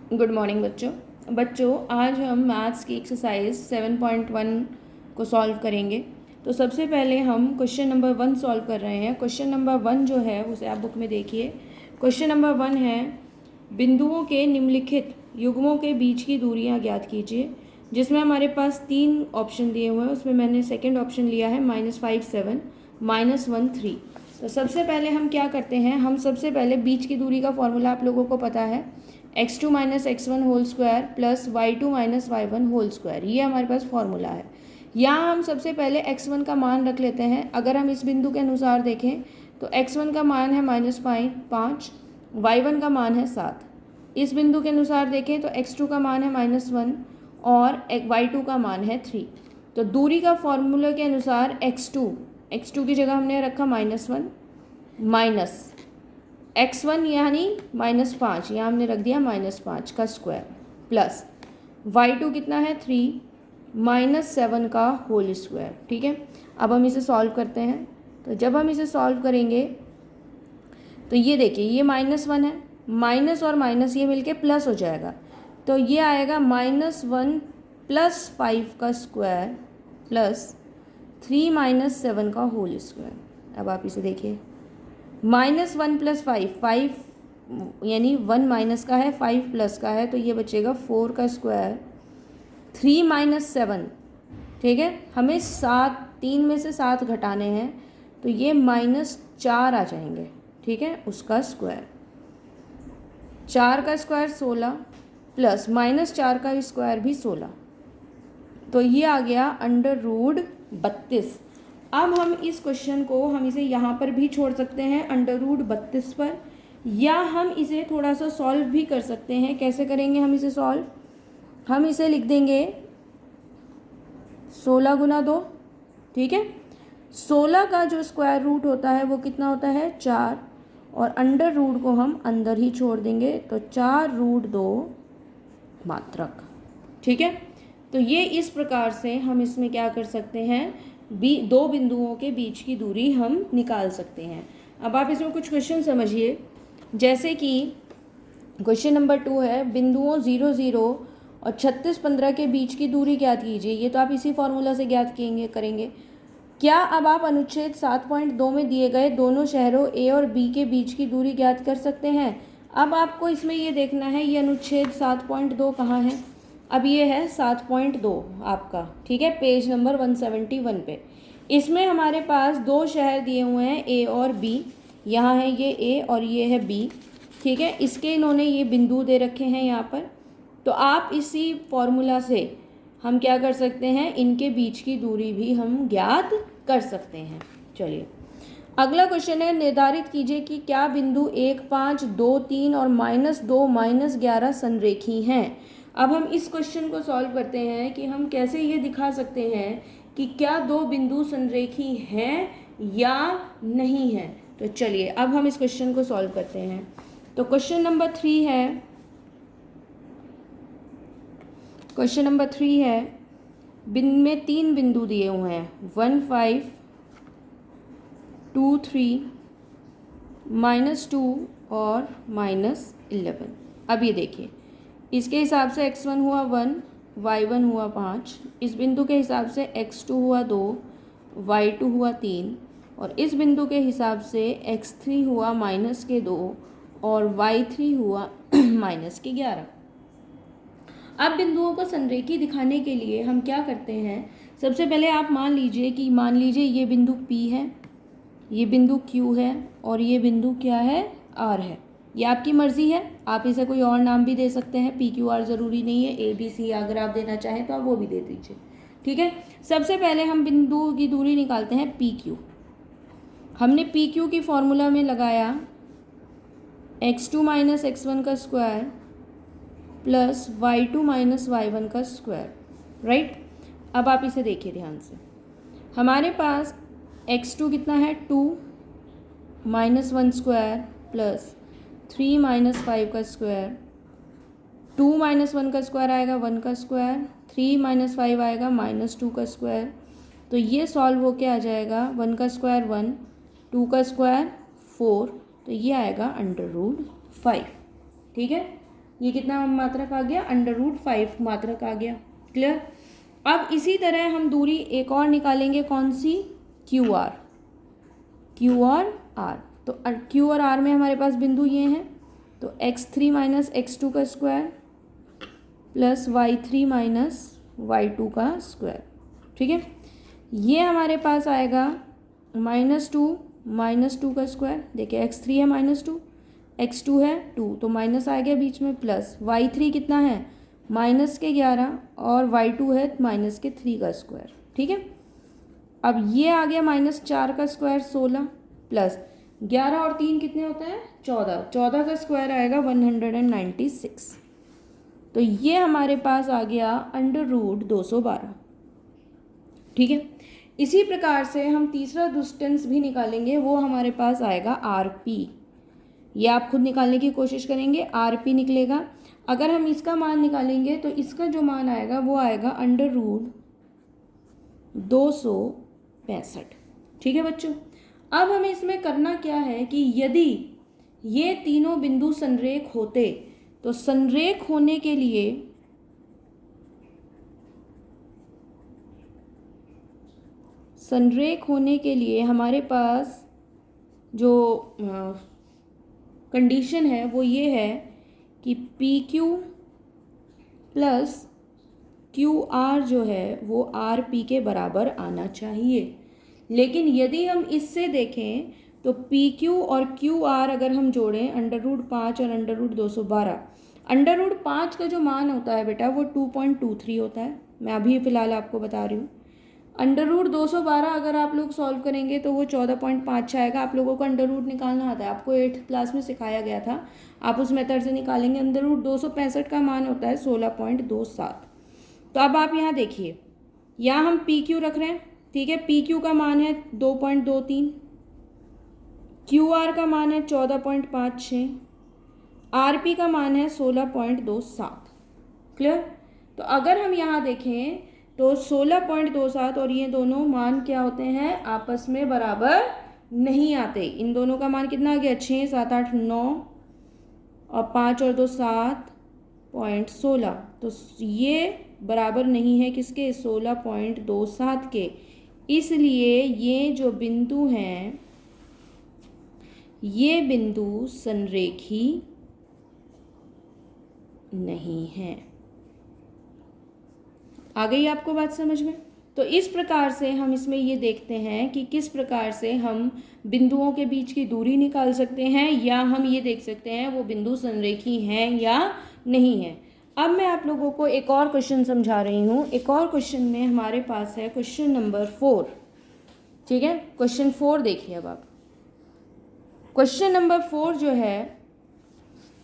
Good morning बच्चों आज हम मैथ्स की एक्सरसाइज 7.1 को सॉल्व करेंगे। तो सबसे पहले हम क्वेश्चन नंबर 1 सॉल्व कर रहे हैं। क्वेश्चन नंबर 1 जो है उसे आप बुक में देखिए। क्वेश्चन नंबर 1 है, बिंदुओं के निम्नलिखित युग्मों के बीच की दूरियां ज्ञात कीजिए। जिसमें हमारे पास 3 ऑप्शन दिए हुए हैं, उसमें मैंने सेकेंड ऑप्शन लिया है -5 7 -1 3। तो सबसे पहले हम क्या करते हैं, हम सबसे पहले बीच की दूरी का फॉर्मूला आप लोगों को पता है, x2 minus x1 whole square plus y2 minus y1 whole square. ये हमारे पास फॉर्मूला है। यहाँ हम सबसे पहले x1 का मान रख लेते हैं। अगर हम इस बिंदु के अनुसार देखें तो x1 का मान है -5, y1 का मान है 7। इस बिंदु के अनुसार देखें तो x2 का मान है -1 और y2 का मान है 3। तो दूरी का फॉर्मूला के अनुसार x2 की जगह हमने रखा -1 माइनस x1 यानी -5, यहाँ हमने रख दिया -5 का स्क्वायर प्लस y2 कितना है 3 -7 का होल स्क्वायर। ठीक है, अब हम इसे सॉल्व करते हैं। तो जब हम इसे सॉल्व करेंगे तो ये देखिए, ये -1 है, माइनस और माइनस ये मिलके प्लस हो जाएगा। तो ये आएगा -1 प्लस 5 का स्क्वायर प्लस 3 7 का होल स्क्वायर। अब आप इसे देखिए, -1 प्लस 5 यानी 1 माइनस का है, 5 प्लस का है, तो ये बचेगा 4 का स्क्वायर 3 7। ठीक है, हमें 3 में से 7 घटाने हैं, तो ये -4 आ जाएंगे। ठीक है, उसका स्क्वायर 4 का स्क्वायर 16 प्लस -4 का स्क्वायर भी 16, तो ये आ गया √32। अब हम इस क्वेश्चन को हम इसे यहाँ पर भी छोड़ सकते हैं √32 पर, या हम इसे थोड़ा सा सॉल्व भी कर सकते हैं। कैसे करेंगे हम इसे सॉल्व, हम इसे लिख देंगे 16 गुना 2। ठीक है, 16 का जो स्क्वायर रूट होता है वो कितना होता है 4, और अंडर रूट को हम अंदर ही छोड़ देंगे, तो 4√2 मात्रक। ठीक है, तो ये इस प्रकार से हम इसमें क्या कर सकते हैं, दो बिंदुओं के बीच की दूरी हम निकाल सकते हैं। अब आप इसमें कुछ क्वेश्चन समझिए, जैसे कि क्वेश्चन नंबर 2 है, बिंदुओं 0 0 और 36 15 के बीच की दूरी ज्ञात कीजिए। ये तो आप इसी फॉर्मूला से ज्ञात करेंगे। क्या अब आप अनुच्छेद 7.2 में दिए गए दोनों शहरों ए और बी के बीच की दूरी ज्ञात कर सकते हैं। अब आपको इसमें ये देखना है, ये अनुच्छेद 7.2 कहाँ है। अब ये है 7.2 आपका, ठीक है, पेज नंबर 171 पे। इसमें हमारे पास 2 शहर दिए हुए हैं ए और बी। यहाँ है ये ए और ये है बी। ठीक है, इसके इन्होंने ये बिंदु दे रखे हैं यहाँ पर। तो आप इसी फॉर्मूला से हम क्या कर सकते हैं, इनके बीच की दूरी भी हम ज्ञात कर सकते हैं। चलिए, अगला क्वेश्चन है, निर्धारित कीजिए कि क्या बिंदु 1 5 2 3 और -2 -11 संरेखी हैं। अब हम इस क्वेश्चन को सॉल्व करते हैं कि हम कैसे ये दिखा सकते हैं कि क्या दो बिंदु संरेखी हैं या नहीं हैं। तो चलिए अब हम इस क्वेश्चन को सॉल्व करते हैं। तो क्वेश्चन नंबर 3 है, क्वेश्चन नंबर 3 है, में 3 बिंदु दिए हुए हैं 1 5 2 3 -2 और -11। अब ये देखिए, इसके हिसाब से x1 हुआ 1, y1 हुआ 5, इस बिंदु के हिसाब से x2 हुआ 2, y2 हुआ 3, और इस बिंदु के हिसाब से x3 हुआ -2 और y3 हुआ -11। अब बिंदुओं को संरेखी दिखाने के लिए हम क्या करते हैं, सबसे पहले आप मान लीजिए ये बिंदु P है, ये बिंदु Q है और ये बिंदु क्या है, R है। ये आपकी मर्ज़ी है, आप इसे कोई और नाम भी दे सकते हैं, PQR ज़रूरी नहीं है, ABC अगर आप देना चाहें तो आप वो भी दे दीजिए। ठीक है, सबसे पहले हम बिंदु की दूरी निकालते हैं PQ। हमने PQ की फॉर्मूला में लगाया x2 माइनस x1 का square plus y2 minus y1 का स्क्वायर, राइट। अब आप इसे देखिए ध्यान से, हमारे पास x2 कितना है 2 -1 स्क्वायर प्लस 3 -5 का स्क्वायर, 2 -1 का स्क्वायर आएगा 1 का स्क्वायर, 3 -5 आएगा -2 का स्क्वायर। तो ये सॉल्व होके आ जाएगा 1 का स्क्वायर 1, 2 का स्क्वायर 4, तो ये आएगा √5। ठीक है, ये कितना मात्रक आ गया, √5 मात्रक आ गया। क्लियर। अब इसी तरह हम दूरी एक और निकालेंगे, कौन सी, क्यू आर। क्यू और आर, तो क्यू और आर में हमारे पास बिंदु ये हैं, तो x3 माइनस x2 का square plus y3 minus y2 का स्क्वायर। ठीक है, ये हमारे पास आएगा -2 का स्क्वायर। देखिए x3 है -2, x2 है 2, तो माइनस आ गया बीच में, प्लस y3 कितना है -11 और y2 है -3 का स्क्वायर। ठीक है, अब ये आ गया -4 का स्क्वायर 16 प्लस 11 और 3 कितने होते हैं 14, 14 का स्क्वायर आएगा 196। तो ये हमारे पास आ गया √212। ठीक है, इसी प्रकार से हम तीसरा डिस्टेंस भी निकालेंगे, वो हमारे पास आएगा RP। ये आप खुद निकालने की कोशिश करेंगे, RP निकलेगा। अगर हम इसका मान निकालेंगे तो इसका जो मान आएगा वो आएगा √265। ठीक है बच्चों, अब हमें इसमें करना क्या है कि यदि ये तीनों बिंदु संरेख होते तो संरेख होने के लिए हमारे पास जो कंडीशन है वो ये है कि PQ प्लस QR जो है वो RP के बराबर आना चाहिए। लेकिन यदि हम इससे देखें तो PQ और QR अगर हम जोड़ें √5 और √212, √5 का जो मान होता है बेटा वो 2.23 होता है, मैं अभी फ़िलहाल आपको बता रही हूँ। √212 अगर आप लोग सॉल्व करेंगे तो वो 14.5 आएगा। आप लोगों को अंडर रूट निकालना आता है, आपको 8th क्लास में सिखाया गया था, आप उस मेथड से निकालेंगे। √265 का मान होता है 16.27। तो अब आप यहाँ देखिए, यहाँ हम PQ रख रहे हैं, ठीक है, PQ का मान है 2.23, QR का मान है 14.56, RP का मान है 16.27। क्लियर। तो अगर हम यहाँ देखें तो 16.27 और ये दोनों मान क्या होते हैं, आपस में बराबर नहीं आते। इन दोनों का मान कितना आ गया, 6, 7, 8, 9 और 5 और 2 7.16, तो ये बराबर नहीं है किसके, 16.27 के। इसलिए ये जो बिंदु हैं ये बिंदु संरेखी नहीं है। आ गई आपको बात समझ में। तो इस प्रकार से हम इसमें ये देखते हैं कि किस प्रकार से हम बिंदुओं के बीच की दूरी निकाल सकते हैं, या हम ये देख सकते हैं वो बिंदु संरेखी हैं या नहीं है। अब मैं आप लोगों को एक और क्वेश्चन समझा रही हूँ। एक और क्वेश्चन में हमारे पास है क्वेश्चन नंबर 4। ठीक है, क्वेश्चन 4 देखिए। अब आप क्वेश्चन नंबर 4 जो है,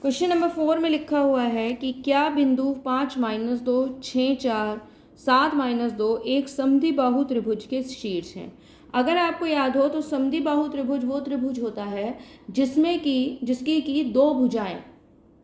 क्वेश्चन नंबर 4 में लिखा हुआ है कि क्या बिंदु 5, -2, 6, 4, 7, -2 एक समद्विबाहु त्रिभुज के शीर्ष हैं। अगर आपको याद हो तो समद्विबाहु त्रिभुज वो त्रिभुज होता है जिसकी की दो भुजाएं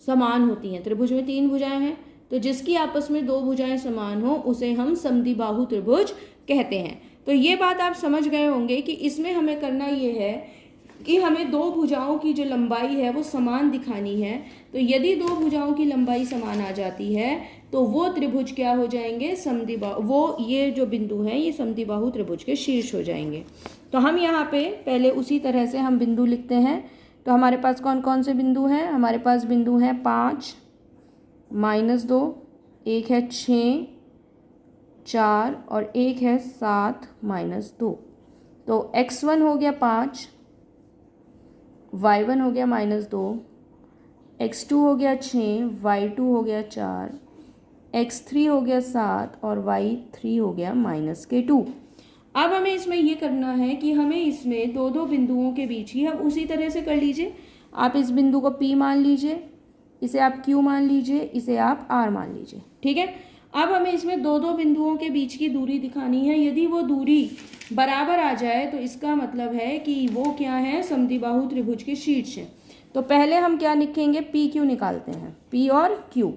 समान होती हैं। त्रिभुज में 3 भुजाएं हैं, तो जिसकी आपस में 2 भुजाएं समान हो उसे हम समद्विबाहु त्रिभुज कहते हैं। तो ये बात आप समझ गए होंगे कि इसमें हमें करना ये है कि हमें 2 भुजाओं की जो लंबाई है वो समान दिखानी है। तो यदि 2 भुजाओं की लंबाई समान आ जाती है तो वो त्रिभुज क्या हो जाएंगे, समद्विबाहु, वो ये जो बिंदु हैं ये समद्विबाहु त्रिभुज के शीर्ष हो जाएंगे। तो हम यहाँ पे पहले उसी तरह से हम बिंदु लिखते हैं। तो हमारे पास कौन कौन से बिंदु हैं, हमारे पास बिंदु हैं 5, -2, एक है 6, 4 और एक है 7, -2। तो x1 हो गया 5, y1 हो गया -2, x2 हो गया 6, y2 हो गया 4, x3 हो गया 7 और y3 हो गया -2। अब हमें इसमें ये करना है कि हमें इसमें 2 बिंदुओं के बीच ही, हम उसी तरह से कर लीजिए। आप इस बिंदु को P मान लीजिए, इसे आप Q मान लीजिए, इसे आप R मान लीजिए। ठीक है, अब हमें इसमें 2 बिंदुओं के बीच की दूरी दिखानी है। यदि वो दूरी बराबर आ जाए तो इसका मतलब है कि वो क्या है, समद्विबाहु त्रिभुज के शीर्ष है। तो पहले हम क्या लिखेंगे, PQ निकालते हैं, P और Q।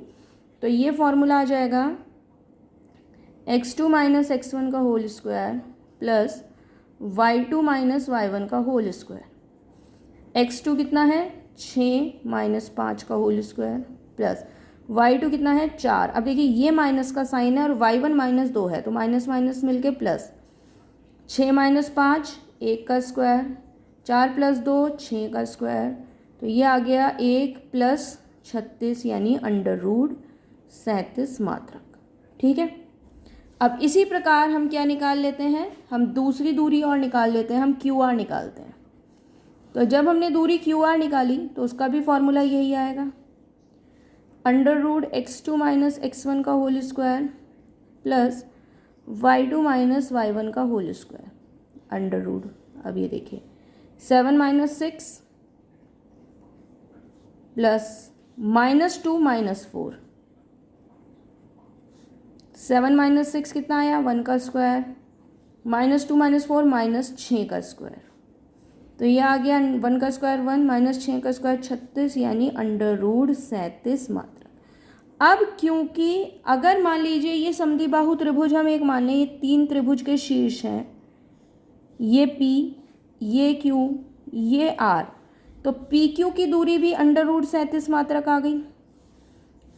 तो ये फॉर्मूला आ जाएगा x2 - x1 का whole square plus y2 - y1 का होल स्क्वायर। x2 कितना है, 6 - 5 का होल स्क्वायर प्लस y2 कितना है 4। अब देखिए ये माइनस का साइन है और y1 -2 है तो माइनस माइनस मिलके प्लस, 6 - 5 1 का स्क्वायर, 4 + 2 6 का स्क्वायर, तो ये आ गया 1 + 36 यानी √37 मात्रक। ठीक है, अब इसी प्रकार हम क्या निकाल लेते हैं, हम दूसरी दूरी और निकाल लेते हैं, हम QR निकालते हैं। तो जब हमने दूरी QR निकाली तो उसका भी फॉर्मूला यही आएगा, √x2 - x1 का whole square plus y2 - y1 का होल स्क्वायर अंडर रूट। अब ये देखिए 7 - 6 प्लस -2 - 4, 7 - 6 कितना आया 1 का स्क्वायर, -2 - 4 -6 का स्क्वायर, तो ये आ गया 1 का स्क्वायर 1 -6 का स्क्वायर 36 यानी √37 मात्रक। अब क्योंकि अगर मान लीजिए ये समद्विबाहु त्रिभुज हम एक मान लें, ये 3 त्रिभुज के शीर्ष हैं, ये P, ये Q, ये R, तो PQ की दूरी भी √37 मात्रक आ गई,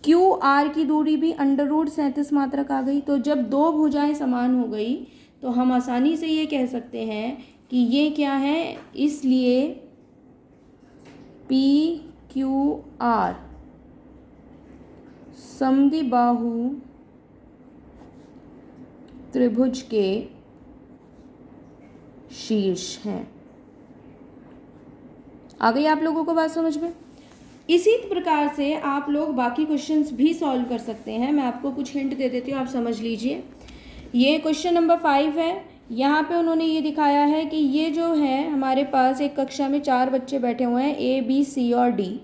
QR की दूरी भी √37 मात्रक आ गई। तो जब दो भुजाएं समान हो गई तो हम आसानी से ये कह सकते हैं कि ये क्या है, इसलिए PQR समद्विबाहु त्रिभुज के शीर्ष हैं। आ गई आप लोगों को बात समझ में? इसी प्रकार से आप लोग बाकी क्वेश्चंस भी सॉल्व कर सकते हैं। मैं आपको कुछ हिंट दे देती हूँ, आप समझ लीजिए। ये क्वेश्चन नंबर 5 है। यहाँ पे उन्होंने ये दिखाया है कि ये जो है हमारे पास एक कक्षा में 4 बच्चे बैठे हुए हैं, A, B, C और D।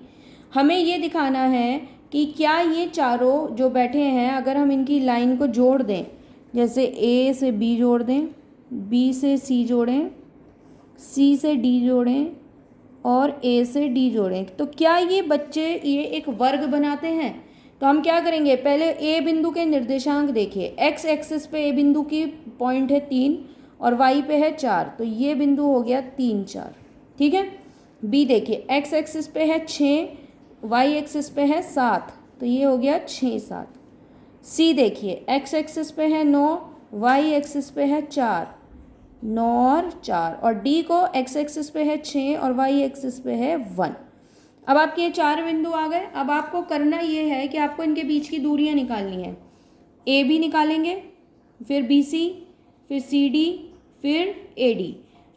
हमें ये दिखाना है कि क्या ये चारों जो बैठे हैं, अगर हम इनकी लाइन को जोड़ दें, जैसे A से B जोड़ दें, B से C जोड़ें, C से D जोड़ें और A से D जोड़ें, तो क्या ये बच्चे ये एक वर्ग बनाते हैं? तो हम क्या करेंगे, पहले A बिंदु के निर्देशांक देखिए। X एक्सिस पे A बिंदु की पॉइंट है 3 और Y पे है 4, तो ये बिंदु हो गया 3, 4। ठीक है। B देखिए, X एक्सिस पे है 6, Y एक्सिस पे है 7, तो ये हो गया 6, 7। C देखिए, X एक्सिस पे है 9, Y एक्सिस पे है 4, 9 और 4, और D को X एक्सिस पे है 6 और Y एक्सिस पे है 1। अब आपके ये 4 बिंदु आ गए। अब आपको करना ये है कि आपको इनके बीच की दूरियां निकालनी है। AB निकालेंगे, फिर BC, फिर CD, फिर AD।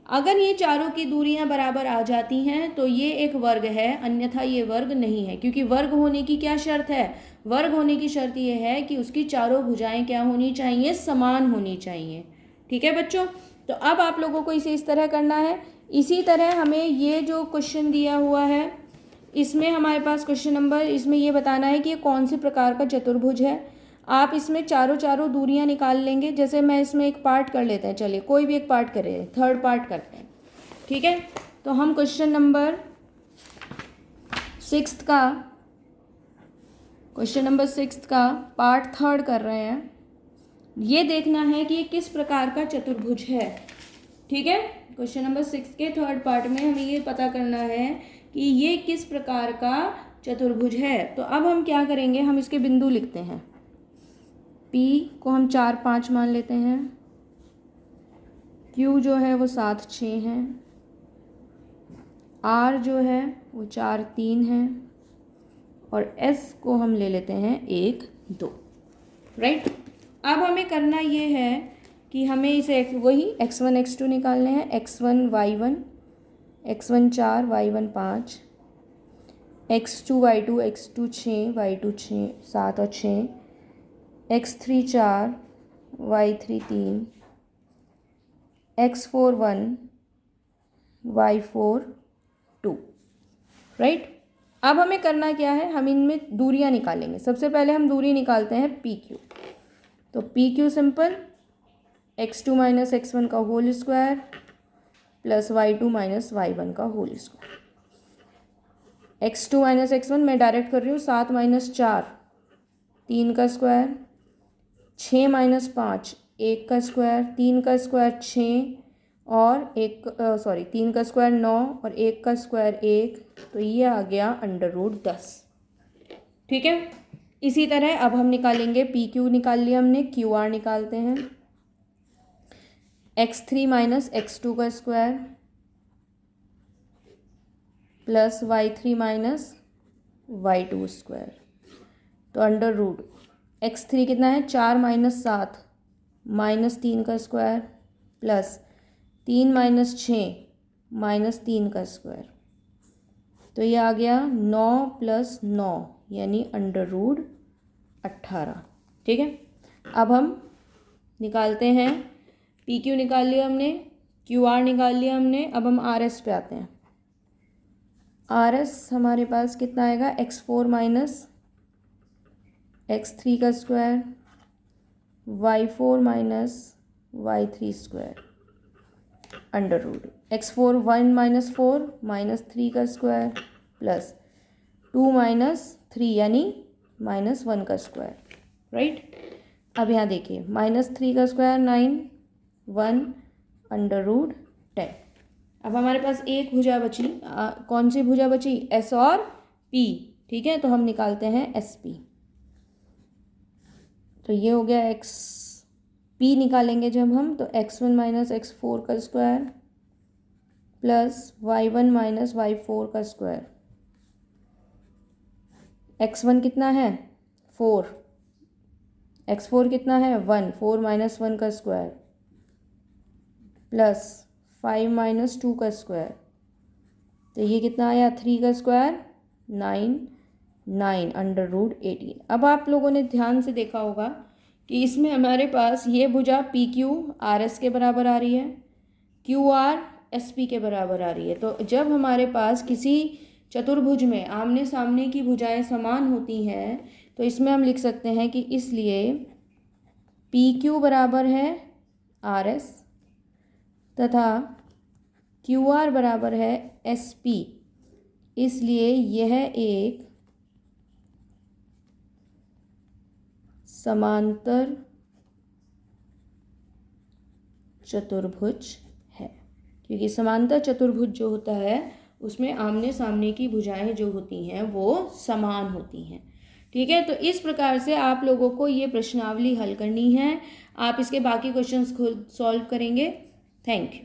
अगर ये चारों की दूरियां बराबर आ जाती हैं तो ये एक वर्ग है, अन्यथा ये वर्ग नहीं है। क्योंकि वर्ग होने की क्या शर्त है, वर्ग होने की शर्त ये है कि उसकी चारों भुजाएं क्या होनी चाहिए, समान होनी चाहिए। ठीक है बच्चों, तो अब आप लोगों को इसे इस तरह करना है। इसी तरह हमें ये जो क्वेश्चन दिया हुआ है, इसमें हमारे पास क्वेश्चन नंबर, इसमें ये बताना है कि ये कौन सी प्रकार का चतुर्भुज है। आप इसमें चारों दूरियां निकाल लेंगे। जैसे मैं इसमें एक पार्ट कर लेते हैं, चलिए कोई भी एक पार्ट करें, थर्ड पार्ट करते हैं। ठीक है, तो हम क्वेश्चन नंबर 6 का पार्ट थर्ड कर रहे हैं। ये देखना है कि ये किस प्रकार का चतुर्भुज है। ठीक है, क्वेश्चन नंबर 6 के थर्ड पार्ट में हमें ये पता करना है कि ये किस प्रकार का चतुर्भुज है। तो अब हम क्या करेंगे, हम इसके बिंदु लिखते हैं। P को हम 4, 5 मान लेते हैं, Q जो है वो 7, 6 है, R जो है वो 4, 3 है, और S को हम ले लेते हैं 1, 2। राइट, अब हमें करना ये है कि हमें इसे वही x1 x2 निकालने हैं। x1 y1, x1 4, y1 5, x2 y2, x2 6, y2 6, 7 और 6, x3 4, y3 3, x4 1, y4 2। Right, अब हमें करना क्या है, हम इनमें दूरियां निकालेंगे। सबसे पहले हम दूरी निकालते हैं PQ। तो PQ सिंपल, x2 - x1 का whole square plus y2 - y1 का होल स्क्वायर। x2 - x1 मैं डायरेक्ट कर रही हूँ, 7 - 4 3 का स्क्वायर, 6 - 5 1 का स्क्वायर, 3 का स्क्वायर 6 और 3 का स्क्वायर 9 और 1 का स्क्वायर 1, तो ये आ गया √10। ठीक है। इसी तरह अब हम निकालेंगे, पी क्यू निकाल लिया हमने, क्यू आर निकालते हैं। x3 माइनस x2 का square plus y3 minus y2 square, तो अंडर रूट x3 कितना है 4 माइनस 7 माइनस 3 का स्क्वायर प्लस 3 माइनस 6 माइनस 3 का स्क्वायर, तो ये आ गया 9 प्लस 9 यानी अंडर रूट 18। ठीक है। अब हम निकालते हैं, पी क्यू निकाल लिया हमने, क्यू आर निकाल लिया हमने। अब हम आर एस पे आते हैं। आर एस हमारे पास कितना आएगा, x4 माइनस x3 का square y4 minus y3 square under root x4 1 minus 4 minus 3 का स्क्वायर प्लस 2 माइनस 3 यानी माइनस 1 का स्क्वायर, राइट। अब यहाँ देखिए -3 का स्क्वायर 9 1 अंडर रूट 10। अब हमारे पास एक भुजा बची, कौन सी भुजा बची, एस और पी। ठीक है, तो हम निकालते हैं एस पी। तो ये हो गया एक्स पी निकालेंगे जब हम, तो x1 माइनस x4 का square plus y1 minus y4 का स्क्वायर। x1 कितना है 4, x4 कितना है 1, 4 माइनस 1 का स्क्वायर प्लस 5 माइनस 2 का स्क्वायर, तो ये कितना आया 3 का स्क्वायर 9 9 अंडर रूट 18। अब आप लोगों ने ध्यान से देखा होगा कि इसमें हमारे पास ये भुजा पी क्यू आर एस के बराबर आ रही है, क्यू आर एस पी के बराबर आ रही है। तो जब हमारे पास किसी चतुर्भुज में आमने सामने की भुजाएं समान होती हैं, तो इसमें हम लिख सकते हैं कि इसलिए पी क्यू बराबर है आर एस तथा क्यू आर बराबर है एस पी, इसलिए यह एक समांतर चतुर्भुज है, क्योंकि समांतर चतुर्भुज जो होता है उसमें आमने सामने की भुजाएं जो होती हैं वो समान होती हैं। ठीक है, तो इस प्रकार से आप लोगों को ये प्रश्नावली हल करनी है। आप इसके बाकी क्वेश्चंस खुद सॉल्व करेंगे। Thank you.